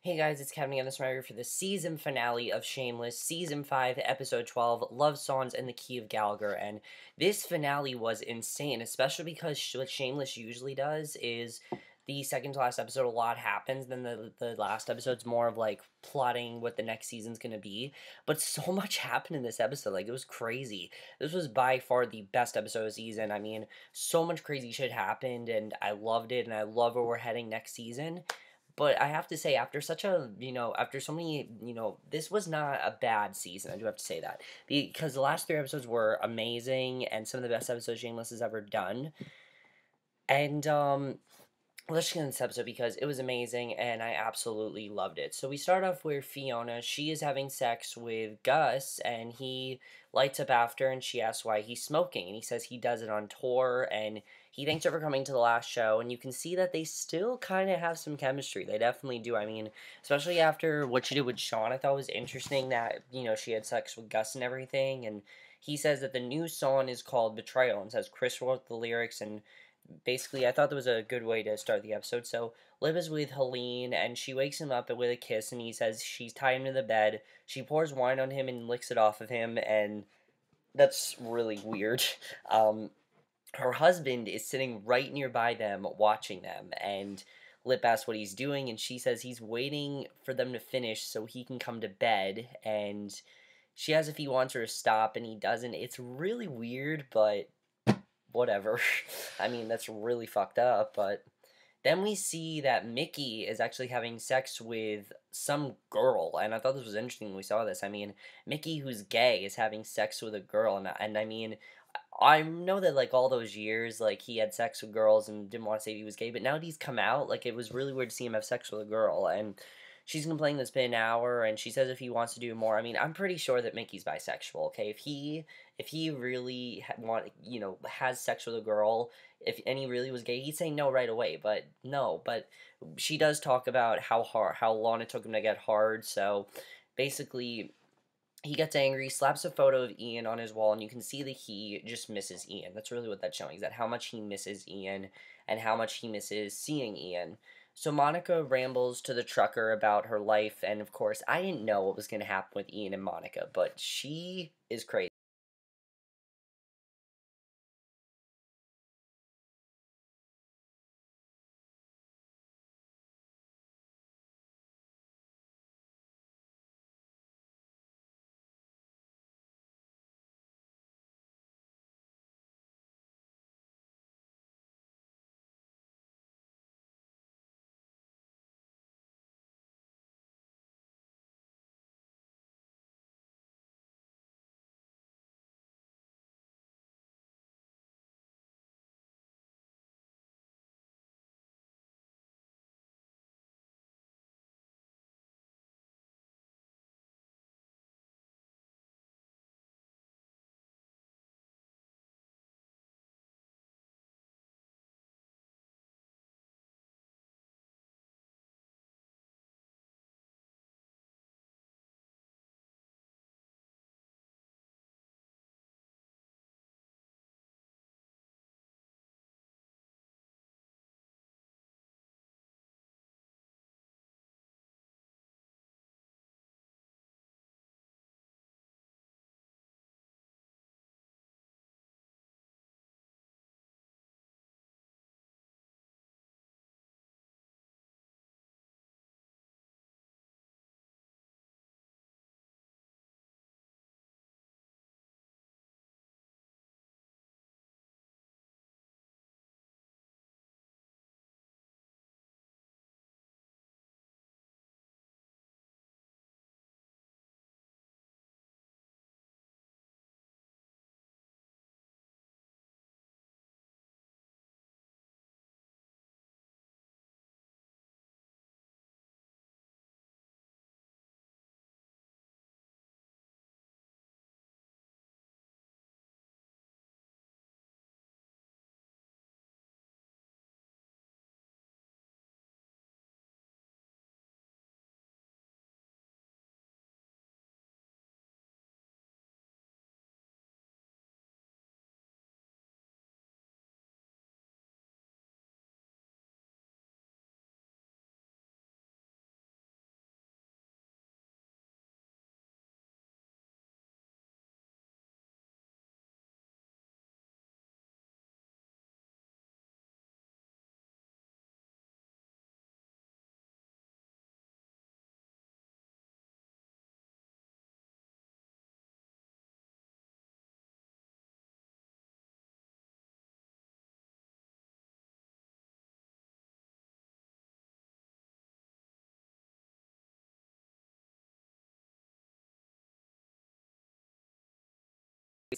Hey guys, it's Kevin again. This is for the season finale of Shameless, Season 5, Episode 12, Love Songs and the Key of Gallagher. And this finale was insane, especially because what Shameless usually does is the second to last episode, a lot happens. Then the last episode's more of like plotting what the next season's going to be. But so much happened in this episode. Like, it was crazy. This was by far the best episode of the season. I mean, so much crazy shit happened, and I loved it, and I love where we're heading next season. But I have to say, after such a, after so many, this was not a bad season. I do have to say that. Because the last three episodes were amazing and some of the best episodes Shameless has ever done. And, let's just get into this episode because it was amazing and I absolutely loved it. So we start off where Fiona, she is having sex with Gus and he lights up after and she asks why he's smoking. And he says he does it on tour and he thanks her for coming to the last show. And you can see that they still kind of have some chemistry. They definitely do. I mean, especially after what she did with Shawn, I thought was interesting that, she had sex with Gus and everything. And he says that the new song is called Betrayal and says Chris wrote the lyrics and basically, I thought that was a good way to start the episode. So, Liv is with Helene, and she wakes him up with a kiss, and he says she's tied him to the bed. She pours wine on him and licks it off of him, and that's really weird. Um, Her husband is sitting right nearby them, watching them, and Lip asks what he's doing, and she says he's waiting for them to finish so he can come to bed, and she asks if he wants her to stop, and he doesn't. It's really weird, but whatever. I mean, that's really fucked up, but then we see that Mickey is actually having sex with some girl, and I thought this was interesting when we saw this. I mean, Mickey, who's gay, is having sex with a girl, and I mean, I know that, like, all those years, like, he had sex with girls and didn't want to say he was gay, but now that he's come out, like, it was really weird to see him have sex with a girl, and she's complaining that it's been an hour, and she says if he wants to do more. I mean, I'm pretty sure that Mickey's bisexual, okay? If he really has sex with a girl, and he really was gay, he'd say no right away, but no, but she does talk about how long it took him to get hard, so basically he gets angry, slaps a photo of Ian on his wall, and you can see that he just misses Ian. That's really what that's showing, is that how much he misses Ian and how much he misses seeing Ian. So Monica rambles to the trucker about her life, and of course, I didn't know what was going to happen with Ian and Monica, but she is crazy.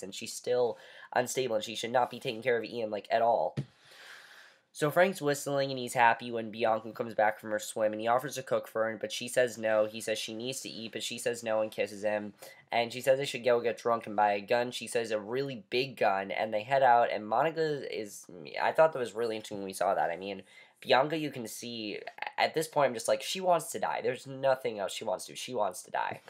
and she's still unstable, and she should not be taking care of Ian, like, at all. So Frank's whistling, and he's happy when Bianca comes back from her swim, and he offers to cook for her, but she says no. He says she needs to eat, but she says no and kisses him. And she says they should go get drunk and buy a gun. She says a really big gun, and they head out, and Monica is... I thought that was really interesting when we saw that. I mean, Bianca, you can see... At this point, I'm just like, she wants to die. There's nothing else she wants to do. She wants to die.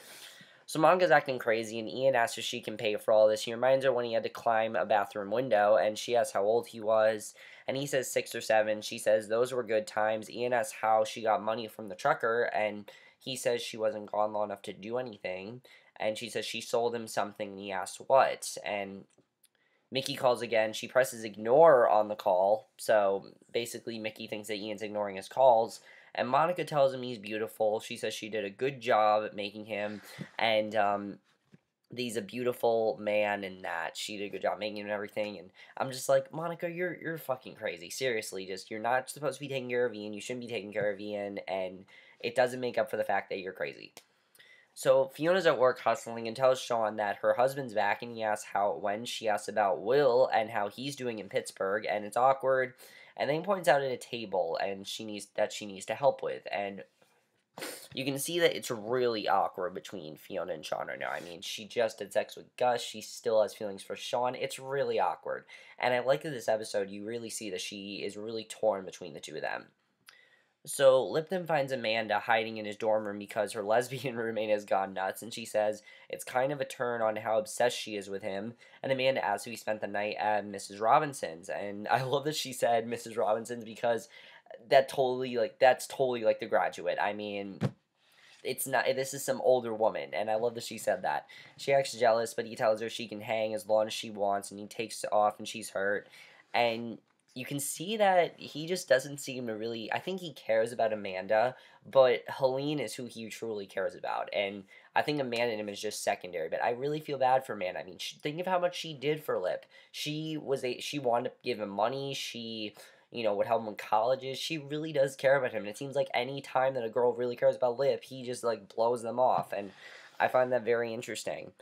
So Monica's acting crazy, and Ian asks if she can pay for all this. He reminds her when he had to climb a bathroom window, and she asks how old he was, and he says 6 or 7. She says those were good times. Ian asks how she got money from the trucker, and he says she wasn't gone long enough to do anything, and she says she sold him something, and he asks what, and Mickey calls again. She presses ignore on the call, so basically Mickey thinks that Ian's ignoring his calls. And Monica tells him he's beautiful. She says she did a good job at making him, and he's a beautiful man, and that she did a good job making him and everything. And I'm just like, Monica, you're fucking crazy. Seriously, just you're not supposed to be taking care of Ian. You shouldn't be taking care of Ian, and it doesn't make up for the fact that you're crazy. So Fiona's at work hustling and tells Shawn that her husband's back, and he asks how it went. She asks about Will and how he's doing in Pittsburgh, and it's awkward. And then he points out at a table and she needs to help with, and you can see that it's really awkward between Fiona and Shawn right now. I mean, she just had sex with Gus. She still has feelings for Shawn. It's really awkward. And I like that this episode, you really see that she is really torn between the two of them. So Lipton finds Amanda hiding in his dorm room because her lesbian roommate has gone nuts, and she says it's kind of a turn on how obsessed she is with him. And Amanda asks if he spent the night at Mrs. Robinson's, and I love that she said Mrs. Robinson's because that's totally like The Graduate. I mean, it's not. This is some older woman, and I love that she said that. She acts jealous, but he tells her she can hang as long as she wants, and he takes off, and she's hurt, and you can see that he just doesn't seem to really... I think he cares about Amanda, but Helene is who he truly cares about, and I think Amanda and him is just secondary, but I really feel bad for Amanda. I mean, think of how much she did for Lip. She wanted to give him money, she... would help him in colleges. She really does care about him, and it seems like any time that a girl really cares about Lip, he just, like, blows them off, and I find that very interesting.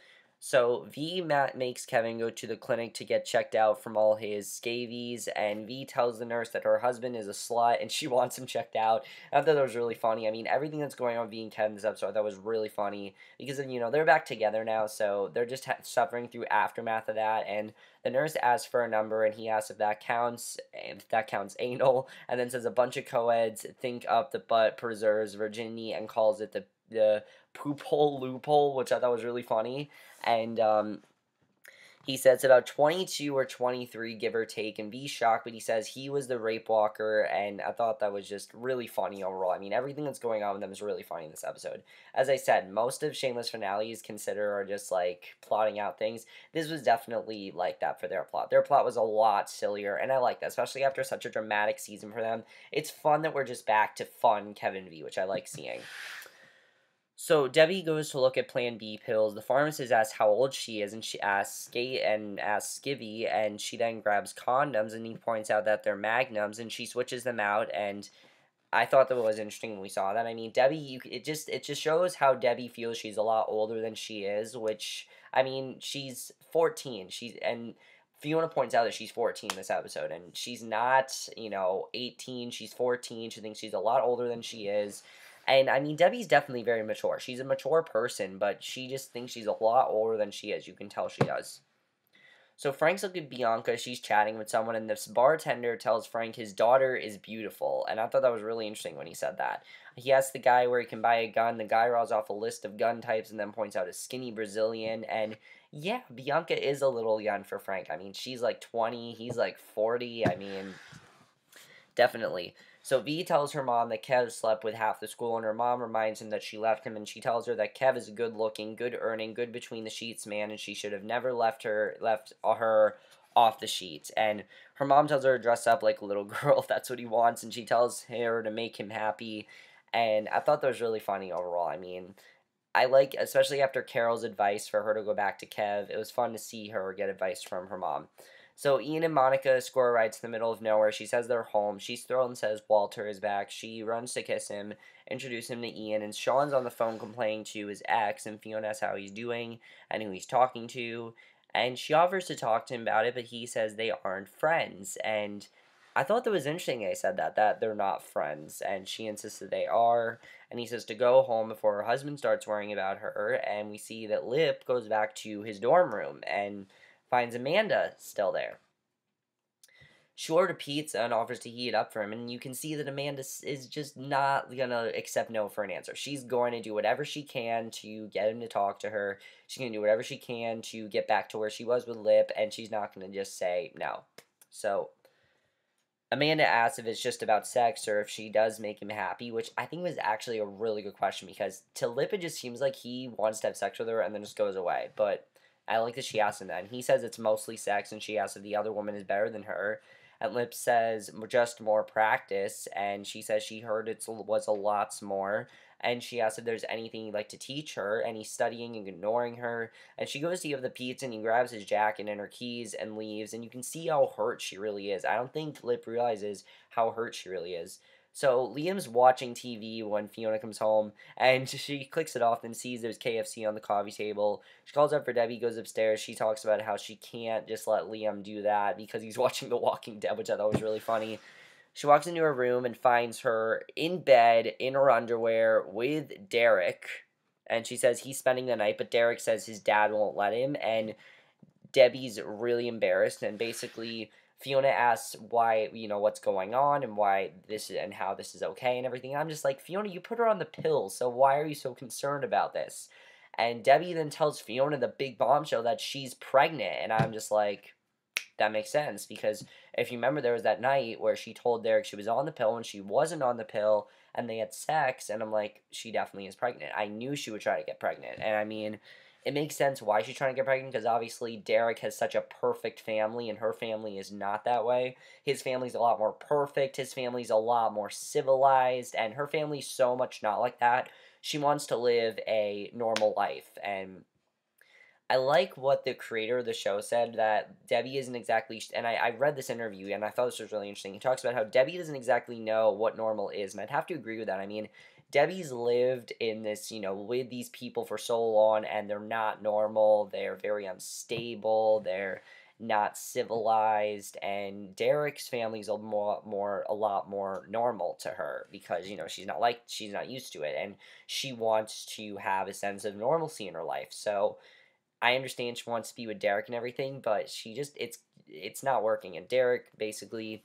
So V makes Kevin go to the clinic to get checked out from all his scabies, and V tells the nurse that her husband is a slut and she wants him checked out. I thought that was really funny. I mean, everything that's going on with V and Kevin this episode I thought was really funny because, they're back together now, so they're just suffering through aftermath of that, and the nurse asks for a number, and he asks if that counts anal, and then says a bunch of co-eds think up the butt preserves virginity and calls it the poop hole loophole, which I thought was really funny. And he says about 22 or 23, give or take, and be shocked, but he says he was the rape walker, and I thought that was just really funny overall. I mean, everything that's going on with them is really funny in this episode. As I said, most of Shameless finales are just, like, plotting out things. This was definitely like that for their plot. Their plot was a lot sillier, and I like that, especially after such a dramatic season for them. It's fun that we're just back to fun Kevin V, which I like seeing. So Debbie goes to look at Plan B pills. The pharmacist asks how old she is, and she asks Skivvy, and she then grabs condoms, and he points out that they're magnums, and she switches them out, and I thought that was interesting when we saw that. I mean, Debbie, it just shows how Debbie feels she's a lot older than she is, which, I mean, she's 14. And Fiona points out that she's 14 this episode, and she's not, 18, she's 14. She thinks she's a lot older than she is. And, I mean, Debbie's definitely very mature. She's a mature person, but she just thinks she's a lot older than she is. You can tell she does. So Frank's looking at Bianca. She's chatting with someone, and this bartender tells Frank his daughter is beautiful. And I thought that was really interesting when he said that. He asks the guy where he can buy a gun. The guy rolls off a list of gun types and then points out a skinny Brazilian. And, yeah, Bianca is a little young for Frank. I mean, she's like 20. He's like 40. I mean, definitely. So V tells her mom that Kev slept with half the school, and her mom reminds him that she left him, and she tells her that Kev is a good-looking, good-earning, good between the sheets man, and she should have never left her off the sheets. And her mom tells her to dress up like a little girl if that's what he wants, and she tells her to make him happy. And I thought that was really funny overall. I mean, I like, especially after Carol's advice for her to go back to Kev, it was fun to see her get advice from her mom. So Ian and Monica score a ride to the middle of nowhere. She says they're home. She's thrilled and says Walter is back. She runs to kiss him, introduce him to Ian, and Shawn's on the phone complaining to his ex, and Fiona asks how he's doing and who he's talking to. And she offers to talk to him about it, but he says they aren't friends. And I thought that was interesting they said that they're not friends. And she insists that they are. And he says to go home before her husband starts worrying about her. And we see that Lip goes back to his dorm room and finds Amanda still there. She ordered pizza and offers to heat it up for him, and you can see that Amanda is just not gonna accept no for an answer. She's going to do whatever she can to get him to talk to her. She's gonna do whatever she can to get back to where she was with Lip, and she's not gonna just say no. So Amanda asks if it's just about sex or if she does make him happy, which I think was actually a really good question because to Lip it just seems like he wants to have sex with her and then just goes away. But I like that she asks him that, and he says it's mostly sex, and she asks if the other woman is better than her. And Lip says just more practice, and she says she heard it was a lots more. And she asks if there's anything he'd like to teach her, and he's studying and ignoring her. And she goes to give the pizza, and he grabs his jacket and her keys and leaves. And you can see how hurt she really is. I don't think Lip realizes how hurt she really is. So Liam's watching TV when Fiona comes home, and she clicks it off and sees there's KFC on the coffee table. She calls up for Debbie, goes upstairs. She talks about how she can't just let Liam do that because he's watching The Walking Dead, which I thought was really funny. She walks into her room and finds her in bed, in her underwear, with Derek. And she says he's spending the night, but Derek says his dad won't let him. And Debbie's really embarrassed, and basically Fiona asks why, what's going on and why this and how this is okay and everything. And I'm just like, Fiona, you put her on the pill, so why are you so concerned about this? And Debbie then tells Fiona the big bombshell that she's pregnant, and I'm just like, that makes sense, because if you remember, there was that night where she told Derek she was on the pill when she wasn't on the pill, and they had sex, and I'm like, she definitely is pregnant. I knew she would try to get pregnant, and I mean, it makes sense why she's trying to get pregnant, because obviously Derek has such a perfect family, and her family is not that way. His family's a lot more perfect, his family's a lot more civilized, and her family's so much not like that. She wants to live a normal life, and I like what the creator of the show said, that Debbie isn't exactly, and I read this interview and I thought this was really interesting. He talks about how Debbie doesn't exactly know what normal is, and I'd have to agree with that. I mean, Debbie's lived in this, with these people for so long, and they're not normal, they're very unstable, they're not civilized, and Derek's family's a lot more normal to her because, she's not used to it, and she wants to have a sense of normalcy in her life, so I understand she wants to be with Derek and everything, but she just it's not working. And Derek basically,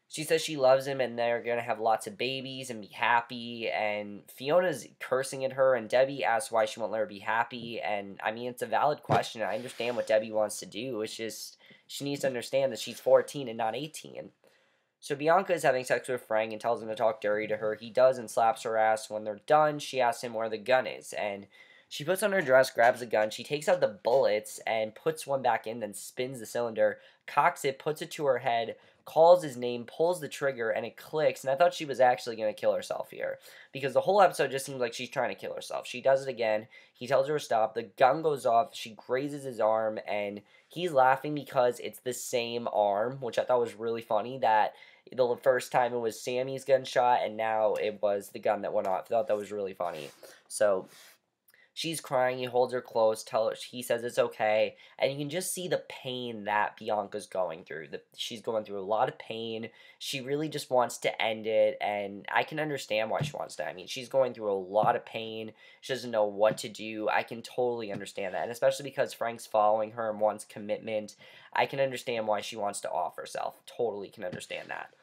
she says she loves him and they're gonna have lots of babies and be happy. And Fiona's cursing at her, and Debbie asks why she won't let her be happy. And I mean, it's a valid question. I understand what Debbie wants to do. It's just she needs to understand that she's 14 and not 18. So Bianca is having sex with Frank and tells him to talk dirty to her. He does and slaps her ass. When they're done, she asks him where the gun is, and she puts on her dress, grabs the gun, she takes out the bullets and puts one back in, then spins the cylinder, cocks it, puts it to her head, calls his name, pulls the trigger, and it clicks. And I thought she was actually going to kill herself here, because the whole episode just seems like she's trying to kill herself. She does it again. He tells her to stop. The gun goes off. She grazes his arm, and he's laughing because it's the same arm, which I thought was really funny, that the first time it was Sammy's gunshot, and now it was the gun that went off. I thought that was really funny. So she's crying, he holds her close, he says it's okay, and you can just see the pain that Bianca's going through. She's going through a lot of pain. She really just wants to end it, and I can understand why she wants to. I mean, she's going through a lot of pain. She doesn't know what to do. I can totally understand that, and especially because Frank's following her and wants commitment, I can understand why she wants to off herself. Totally can understand that.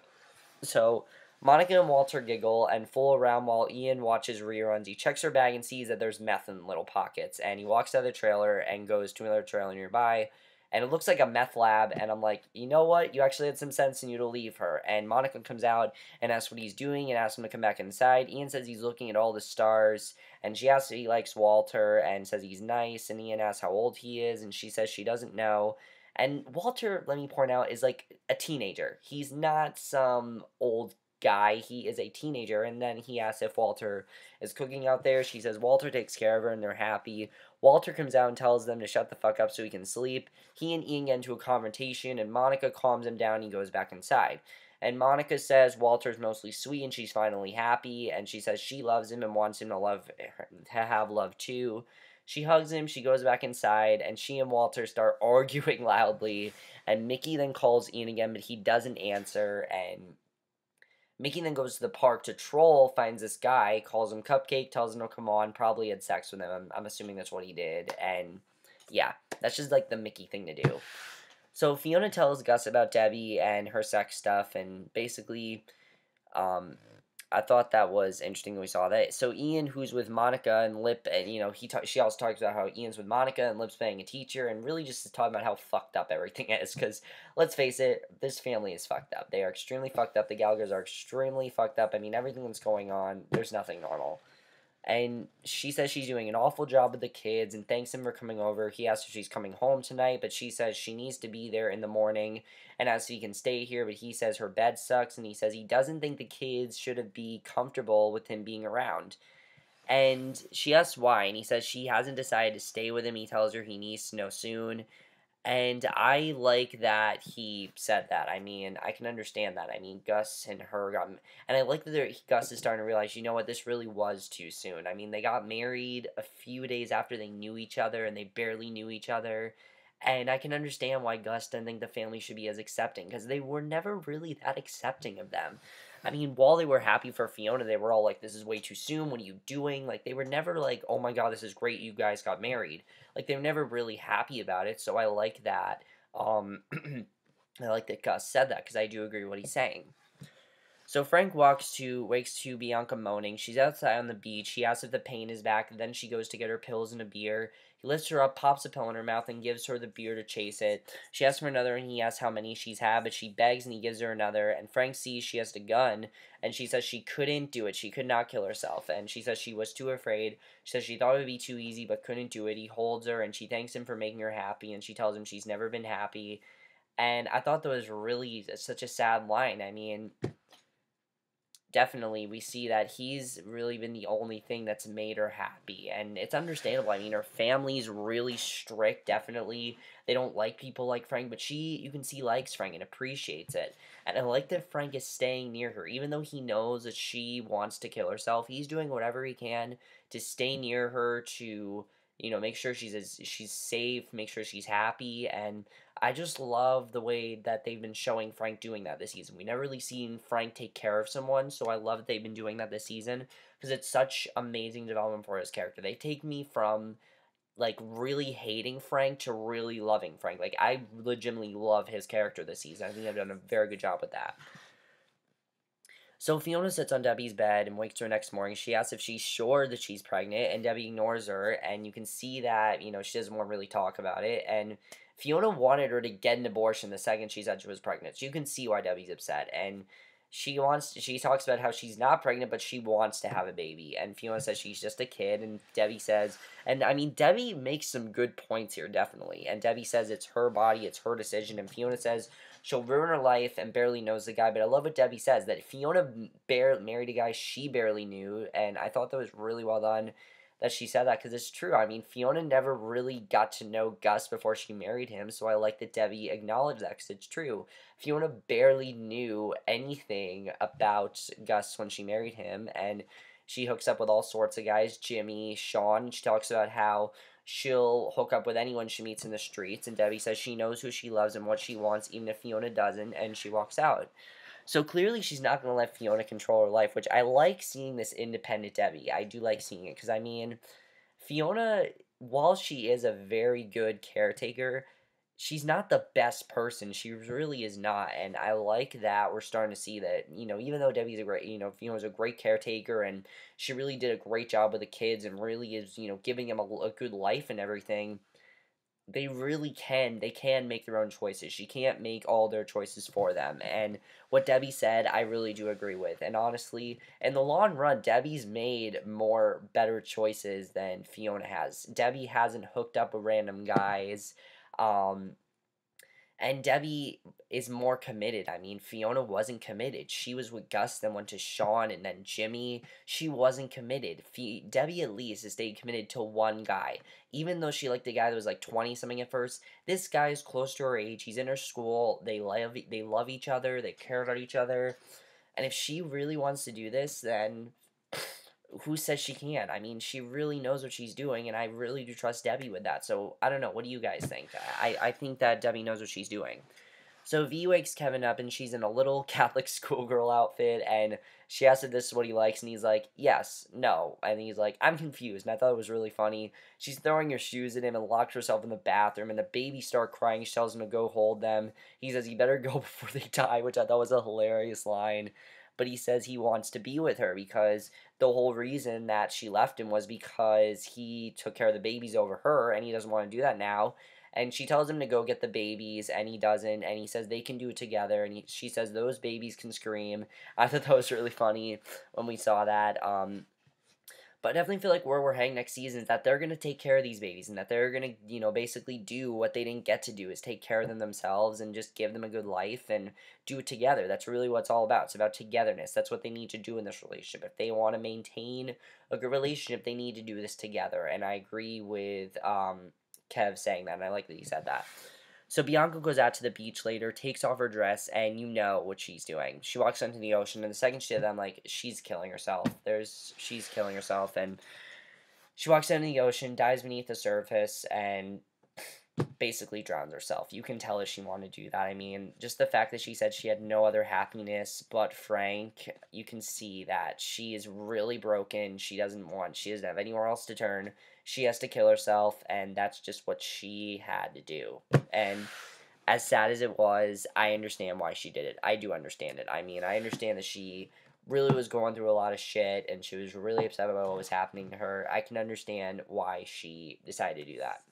So Monica and Walter giggle and fool around while Ian watches reruns. He checks her bag and sees that there's meth in little pockets, and he walks out of the trailer and goes to another trailer nearby, and it looks like a meth lab, and I'm like, you know what? You actually had some sense in you to leave her. And Monica comes out and asks what he's doing and asks him to come back inside. Ian says he's looking at all the stars, and she asks if he likes Walter and says he's nice, and Ian asks how old he is, and she says she doesn't know. And Walter, let me point out, is like a teenager. He's not some old guy. He is a teenager. And then he asks if Walter is cooking out there. She says Walter takes care of her and they're happy. Walter comes out and tells them to shut the fuck up so he can sleep. He and Ian get into a confrontation, and Monica calms him down and he goes back inside. And Monica says Walter's mostly sweet and she's finally happy, and she says she loves him and wants him to have love too. She hugs him, she goes back inside, and she and Walter start arguing loudly. And Mickey then calls Ian again, but he doesn't answer. And Mickey then goes to the park to troll, finds this guy, calls him Cupcake, tells him to come on, probably had sex with him. I'm assuming that's what he did. And yeah, that's just like the Mickey thing to do. So Fiona tells Gus about Debbie and her sex stuff, and basically, um, I thought that was interesting. We saw that. So Ian, who's with Monica and Lip, and she also talks about how Ian's with Monica and Lip's playing a teacher, and really just is talking about how fucked up everything is. Because let's face it, this family is fucked up. They are extremely fucked up. The Gallaghers are extremely fucked up. I mean, everything that's going on, there's nothing normal. And she says she's doing an awful job with the kids and thanks him for coming over. He asks if she's coming home tonight, but she says she needs to be there in the morning and asks if he can stay here, but he says her bed sucks and he says he doesn't think the kids should be comfortable with him being around. And she asks why, and he says she hasn't decided to stay with him. He tells her he needs to know soon. And I like that he said that. I mean, I can understand that. I mean, Gus and her got... And I like that Gus is starting to realize, you know what, this really was too soon. I mean, they got married a few days after they knew each other, and they barely knew each other. And I can understand why Gus didn't think the family should be as accepting, because they were never really that accepting of them. I mean, while they were happy for Fiona, they were all like, this is way too soon, what are you doing? Like, they were never like, oh my god, this is great, you guys got married. Like, they were never really happy about it, so I like that. I like that Gus said that, because I do agree with what he's saying. So Frank wakes to Bianca moaning. She's outside on the beach. He asks if the pain is back. Then she goes to get her pills and a beer. He lifts her up, pops a pill in her mouth, and gives her the beer to chase it. She asks for another, and he asks how many she's had, but she begs, and he gives her another. And Frank sees she has a gun, and she says she couldn't do it. She could not kill herself. And she says she was too afraid. She says she thought it would be too easy, but couldn't do it. He holds her, and she thanks him for making her happy, and she tells him she's never been happy. And I thought that was really such a sad line. I mean... Definitely, we see that he's really been the only thing that's made her happy, and it's understandable. I mean, her family's really strict, definitely. They don't like people like Frank, but you can see, likes Frank and appreciates it. And I like that Frank is staying near her, even though he knows that she wants to kill herself. He's doing whatever he can to stay near her, to, make sure she's safe, make sure she's happy, and I just love the way that they've been showing Frank doing that this season. We never really seen Frank take care of someone, so I love that they've been doing that this season, because it's such amazing development for his character. They take me from, like, really hating Frank to really loving Frank. Like, I legitimately love his character this season. I think they've done a very good job with that. So Fiona sits on Debbie's bed and wakes her next morning. She asks if she's sure that she's pregnant, and Debbie ignores her, and you can see that, she doesn't want to really talk about it, and Fiona wanted her to get an abortion the second she said she was pregnant. So you can see why Debbie's upset, and she talks about how she's not pregnant, but she wants to have a baby, and Fiona says she's just a kid, and Debbie says, and I mean, Debbie makes some good points here, definitely, and Debbie says it's her body, it's her decision, and Fiona says she'll ruin her life and barely knows the guy, but I love what Debbie says, that Fiona married a guy she barely knew, and I thought that was really well done that she said that, because it's true. I mean, Fiona never really got to know Gus before she married him, so I like that Debbie acknowledged that, because it's true. Fiona barely knew anything about Gus when she married him, and she hooks up with all sorts of guys, Jimmy, Shawn. She talks about how she'll hook up with anyone she meets in the streets, and Debbie says she knows who she loves and what she wants, even if Fiona doesn't, and she walks out. So clearly she's not going to let Fiona control her life, which I like seeing this independent Debbie. I do like seeing it, because, I mean, Fiona, while she is a very good caretaker, she's not the best person. She really is not, and I like that we're starting to see that, even though Debbie's a great, Fiona's a great caretaker, and she really did a great job with the kids, and really is, giving them a good life and everything, they can make their own choices. She can't make all their choices for them, and what Debbie said, I really do agree with, and honestly, in the long run, Debbie's made better choices than Fiona has. Debbie hasn't hooked up with random guys, and Debbie is more committed. I mean, Fiona wasn't committed. She was with Gus, then went to Shawn, and then Jimmy. She wasn't committed. Debbie at least has stayed committed to one guy. Even though she liked the guy that was like 20-something at first, this guy is close to her age. He's in her school. They love each other. They care about each other. And if she really wants to do this, then who says she can't? I mean, she really knows what she's doing, and I really do trust Debbie with that. So, I don't know. What do you guys think? I think that Debbie knows what she's doing. So V wakes Kevin up, and she's in a little Catholic schoolgirl outfit, and she asks if this is what he likes, and he's like, yes, no. And he's like, I'm confused, and I thought it was really funny. She's throwing her shoes at him and locks herself in the bathroom, and the babies start crying. She tells him to go hold them. He says he better go before they die, which I thought was a hilarious line. But he says he wants to be with her because the whole reason that she left him was because he took care of the babies over her, and he doesn't want to do that now. And she tells him to go get the babies, and he doesn't, and he says they can do it together, and she says those babies can scream. I thought that was really funny when we saw that. But I definitely feel like where we're heading next season is that they're going to take care of these babies, and that they're going to, basically do what they didn't get to do, is take care of them themselves and just give them a good life and do it together. That's really what it's all about. It's about togetherness. That's what they need to do in this relationship. If they want to maintain a good relationship, they need to do this together, and I agree with, Kev saying that, and I like that he said that. So Bianca goes out to the beach later, takes off her dress, and you know what she's doing. She walks into the ocean, and the second she did that, I'm like, she's killing herself. She's killing herself, and she walks into the ocean, dives beneath the surface, and basically drowns herself. You can tell if she wanted to do that. I mean, just the fact that she said she had no other happiness but Frank, you can see that she is really broken. She doesn't have anywhere else to turn. She has to kill herself, and that's just what she had to do. And as sad as it was, I understand why she did it. I do understand it. I mean, I understand that she really was going through a lot of shit, and she was really upset about what was happening to her. I can understand why she decided to do that.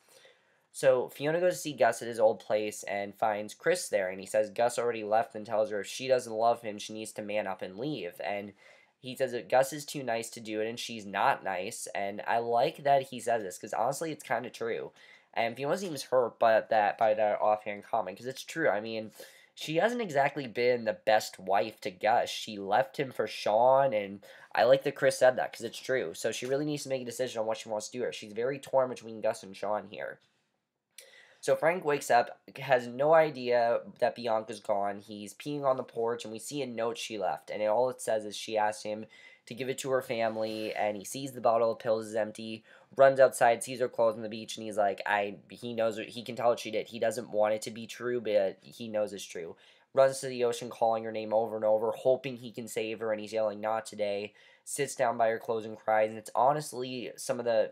So Fiona goes to see Gus at his old place and finds Chris there, and he says Gus already left and tells her if she doesn't love him, she needs to man up and leave. And he says that Gus is too nice to do it, and she's not nice. And I like that he says this, because honestly, it's kind of true. And Fiona seems hurt by that offhand comment, because it's true. I mean, she hasn't exactly been the best wife to Gus. She left him for Shawn, and I like that Chris said that, because it's true. So she really needs to make a decision on what she wants to do here. She's very torn between Gus and Shawn here. So Frank wakes up, has no idea that Bianca's gone. He's peeing on the porch, and we see a note she left. And all it says is she asked him to give it to her family, and he sees the bottle of pills is empty, runs outside, sees her clothes on the beach, and he's like, he knows, he can tell what she did. He doesn't want it to be true, but he knows it's true. Runs to the ocean, calling her name over and over, hoping he can save her, and he's yelling, not today. Sits down by her clothes and cries, and it's honestly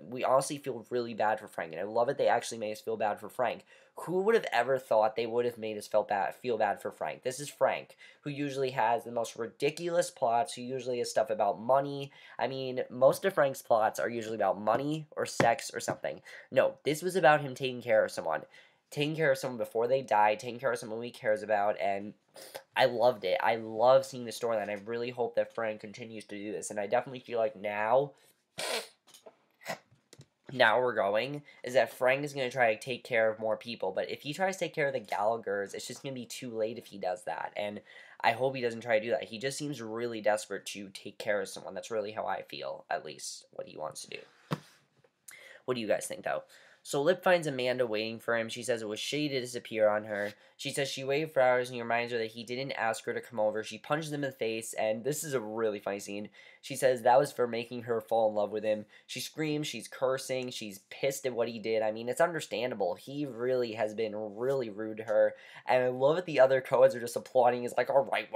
we honestly feel really bad for Frank, and I love it they actually made us feel bad for Frank. Who would have ever thought they would have made us feel bad for Frank? This is Frank, who usually has the most ridiculous plots, who usually has stuff about money. I mean, most of Frank's plots are usually about money or sex or something. No, this was about him taking care of someone. Taking care of someone before they die, taking care of someone he cares about, and I loved it. I love seeing the storyline. I really hope that Frank continues to do this, and I definitely feel like now we're going, is that Frank is going to try to take care of more people, but if he tries to take care of the Gallaghers, it's just going to be too late if he does that, and I hope he doesn't try to do that. He just seems really desperate to take care of someone. That's really how I feel, at least, what he wants to do. What do you guys think, though? So Lip finds Amanda waiting for him. She says it was shady to disappear on her. She says she waited for hours and he reminds her that he didn't ask her to come over. She punches him in the face, and this is a really funny scene. She says that was for making her fall in love with him. She screams, she's cursing, she's pissed at what he did. I mean, it's understandable. He really has been really rude to her, and I love that the other co-eds are just applauding. He's like, alright,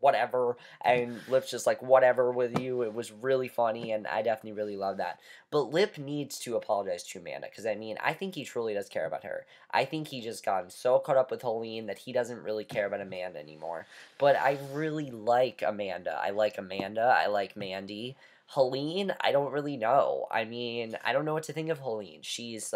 whatever, and Lip's just like, whatever with you. It was really funny, and I definitely really love that. But Lip needs to apologize to Amanda, because I mean, I think he truly does care about her. I think he just gotten so caught up with Helene that he doesn't really care about Amanda anymore. But I really like Amanda. I like Mandy. Helene, I don't really know. I mean, I don't know what to think of Helene. She's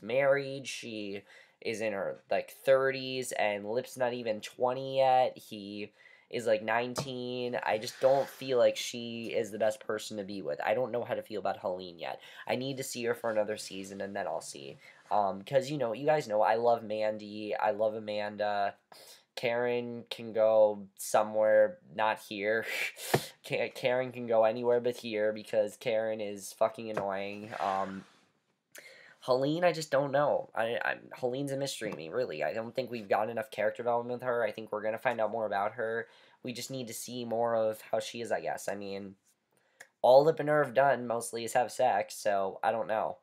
married. She is in her 30s, and Lip's not even 20 yet. He is 19. I just don't feel like she is the best person to be with. I don't know how to feel about Helene yet. I need to see her for another season, and then I'll see. Because, you guys know, I love Mandy. I love Amanda. Karen can go somewhere, not here. Karen can go anywhere but here, because Karen is fucking annoying. Helene, I just don't know. Helene's a mystery to me, really. I don't think we've gotten enough character development with her. I think we're going to find out more about her. We just need to see more of how she is, I guess. I mean, all Lip and her have done mostly is have sex, so I don't know.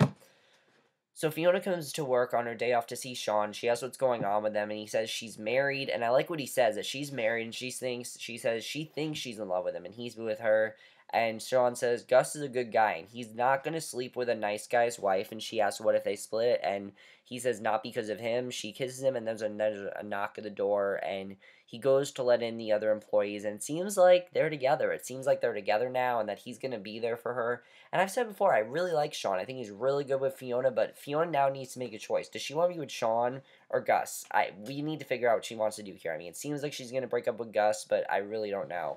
So Fiona comes to work on her day off to see Shawn. She asks what's going on with them, and he says she's married. And I like what he says, that she's married, and she says she thinks she's in love with him, and he's with her. And Shawn says Gus is a good guy, and he's not gonna sleep with a nice guy's wife. And she asks what if they split, and he says not because of him. She kisses him, and there's a knock at the door, and he goes to let in the other employees, and it seems like they're together. It seems like they're together now, and that he's gonna be there for her. And I've said before, I really like Shawn. I think he's really good with Fiona, but Fiona now needs to make a choice. Does she want to be with Shawn or Gus? We need to figure out what she wants to do here. I mean, it seems like she's going to break up with Gus, but I really don't know.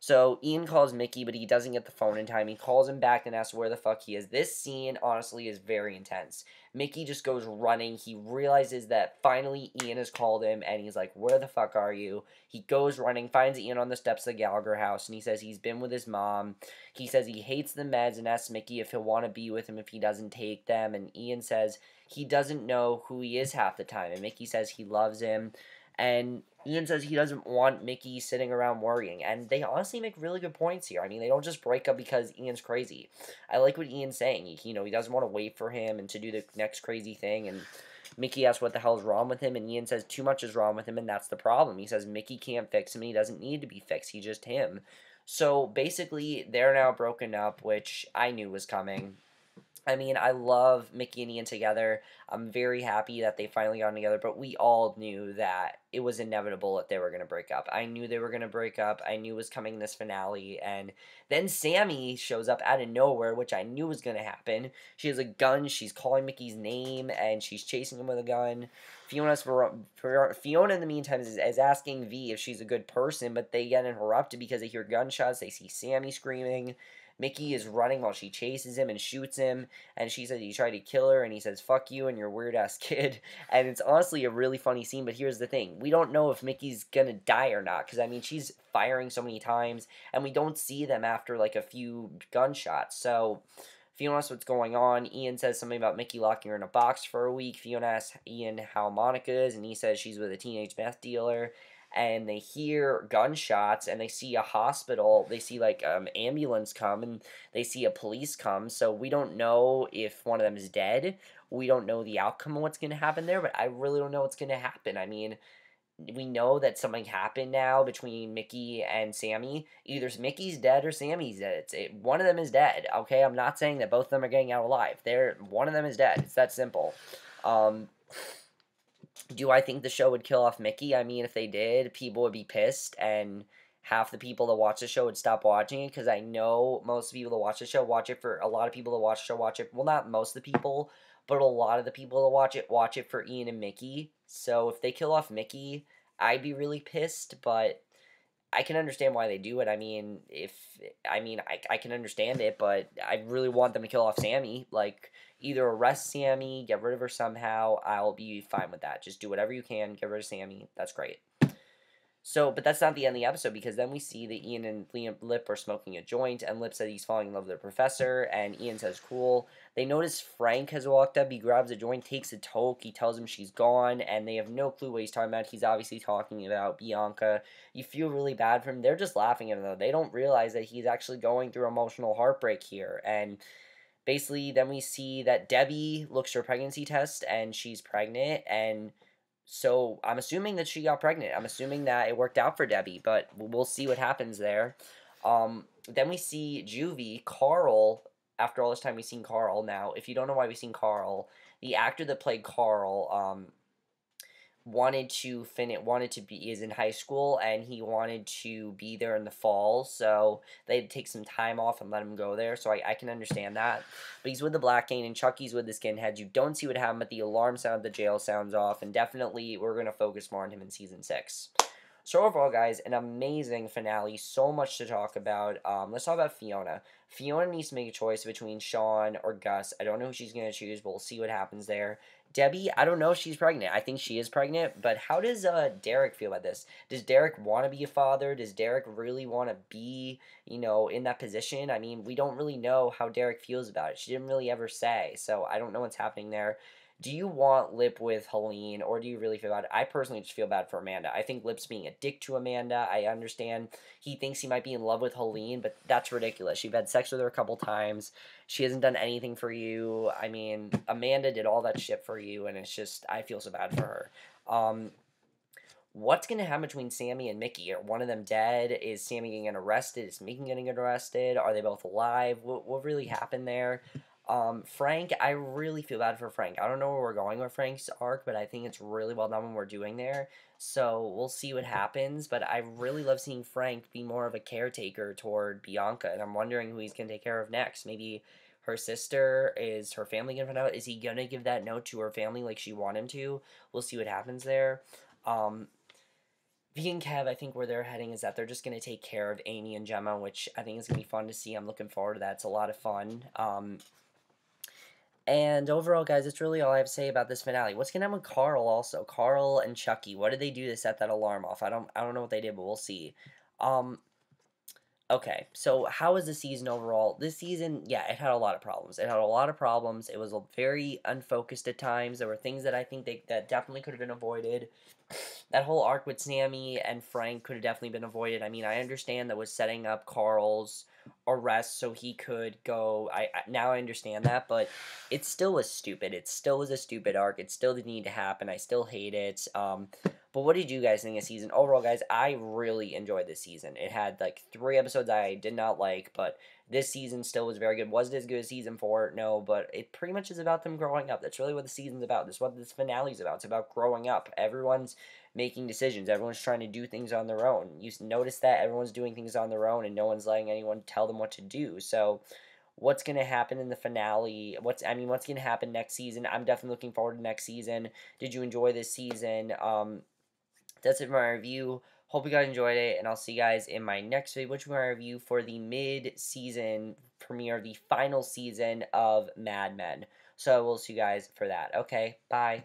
So Ian calls Mickey, but he doesn't get the phone in time. He calls him back and asks where the fuck he is. This scene, honestly, is very intense. Mickey just goes running. He realizes that finally Ian has called him, and he's like, where the fuck are you? He goes running, finds Ian on the steps of the Gallagher house, and he says he's been with his mom. He says he hates the meds and asks Mickey if he'll want to be with him if he doesn't take them, and Ian says he doesn't know who he is half the time, and Mickey says he loves him. And Ian says he doesn't want Mickey sitting around worrying. And they honestly make really good points here. I mean, they don't just break up because Ian's crazy. I like what Ian's saying. He doesn't want to wait for him and to do the next crazy thing. And Mickey asks what the hell is wrong with him. And Ian says too much is wrong with him, and that's the problem. He says Mickey can't fix him, and he doesn't need to be fixed. He's just him. So basically, they're now broken up, which I knew was coming. I mean, I love Mickey and Ian together. I'm very happy that they finally got together, but we all knew that it was inevitable that they were going to break up. I knew they were going to break up. I knew it was coming in this finale, and then Sammi shows up out of nowhere, which I knew was going to happen. She has a gun. She's calling Mickey's name, and she's chasing him with a gun. Fiona, in the meantime, is asking V if she's a good person, but they get interrupted because they hear gunshots. They see Sammi screaming. Mickey is running while she chases him and shoots him, and she says he tried to kill her, and he says, fuck you and your weird-ass kid, and it's honestly a really funny scene, but here's the thing. We don't know if Mickey's gonna die or not, because, I mean, she's firing so many times, and we don't see them after, like, a few gunshots, so Fiona asks what's going on. Ian says something about Mickey locking her in a box for a week. Fiona asks Ian how Monica is, and he says she's with a teenage meth dealer. And they hear gunshots, and they see a hospital. They see, like, ambulance come, and they see a police come. So we don't know if one of them is dead. We don't know the outcome of what's going to happen there, but I really don't know what's going to happen. I mean, we know that something happened now between Mickey and Sammi. Either Mickey's dead or Sammy's dead. One of them is dead, okay? I'm not saying that both of them are getting out alive. One of them is dead. It's that simple. Do I think the show would kill off Mickey? I mean, if they did, people would be pissed, and half the people that watch the show would stop watching it, because I know most of the people that watch the show watch it for, a lot of people that watch the show watch it, well, not most of the people, but a lot of the people that watch it for Ian and Mickey. So if they kill off Mickey, I'd be really pissed, but I can understand why they do it. I mean, I can understand it, but I really want them to kill off Sammi. Like, either arrest Sammi, get rid of her somehow. I'll be fine with that. Just do whatever you can, get rid of Sammi. That's great. So, but that's not the end of the episode, because then we see that Ian and Lip are smoking a joint, and Lip says he's falling in love with the professor, and Ian says, cool. They notice Frank has walked up, he grabs a joint, takes a toke, he tells him she's gone, and they have no clue what he's talking about. He's obviously talking about Bianca. You feel really bad for him. They're just laughing at him, though. They don't realize that he's actually going through emotional heartbreak here, and basically, then we see that Debbie looks her pregnancy test, and she's pregnant, and so I'm assuming that she got pregnant. I'm assuming that it worked out for Debbie, but we'll see what happens there. Then we see Juvie, Carl. After all this time, we've seen Carl. Now, if you don't know why we've seen Carl, the actor that played Carl is in high school, and he wanted to be there in the fall, so they'd take some time off and let him go there, so I can understand that. But he's with the Black Gang, and Chucky's with the Skinheads. You don't see what happened, but the alarm sound at the jail sounds off, and definitely we're going to focus more on him in Season 6. So overall, guys, an amazing finale, so much to talk about. Let's talk about Fiona. Fiona needs to make a choice between Shawn or Gus. I don't know who she's going to choose, but we'll see what happens there. Debbie, I don't know if she's pregnant. I think she is pregnant, but how does Derek feel about this? Does Derek want to be a father? Does Derek really want to be, in that position? I mean, we don't really know how Derek feels about it. She didn't really ever say, so I don't know what's happening there. Do you want Lip with Helene, or do you really feel bad? I personally just feel bad for Amanda. I think Lip's being a dick to Amanda. I understand he thinks he might be in love with Helene, but that's ridiculous. You've had sex with her a couple times. She hasn't done anything for you. I mean, Amanda did all that shit for you, and it's just, I feel so bad for her. What's going to happen between Sammi and Mickey? Are one of them dead? Is Sammi getting arrested? Is Mickey getting arrested? Are they both alive? What really happened there? Frank, I really feel bad for Frank. I don't know where we're going with Frank's arc, but I think it's really well done what we're doing there. So we'll see what happens, but I really love seeing Frank be more of a caretaker toward Bianca, and I'm wondering who he's going to take care of next. Maybe her sister? Is her family going to find out? Is he going to give that note to her family like she want him to? We'll see what happens there. V and Kev, I think where they're heading is that they're just going to take care of Amy and Gemma, which I think is going to be fun to see. I'm looking forward to that. It's a lot of fun. And overall, guys, that's really all I have to say about this finale. What's going to happen with Carl also? Carl and Chucky. What did they do to set that alarm off? I don't know what they did, but we'll see. Okay, so how was the season overall? This season, yeah, it had a lot of problems. It had a lot of problems. It was very unfocused at times. There were things that I think that definitely could have been avoided. That whole arc with Sammi and Frank could have definitely been avoided. I mean, I understand that was setting up Carl's arrest so he could go. Now I understand that, but it still was stupid. It still was a stupid arc. It still didn't need to happen. I still hate it. But what did you guys think of the season? Overall, guys, I really enjoyed this season. It had, like, 3 episodes I did not like, but this season still was very good. Was it as good as season 4? No, but it pretty much is about them growing up. That's really what the season's about. That's what this finale's about. It's about growing up. Everyone's making decisions. Everyone's trying to do things on their own. You notice that everyone's doing things on their own, and no one's letting anyone tell them what to do. So what's going to happen in the finale? What's going to happen next season? I'm definitely looking forward to next season. Did you enjoy this season? That's it for my review. Hope you guys enjoyed it, and I'll see you guys in my next video, which will be my review for the mid-season premiere, the final season of Mad Men. So we'll see you guys for that. Okay, bye.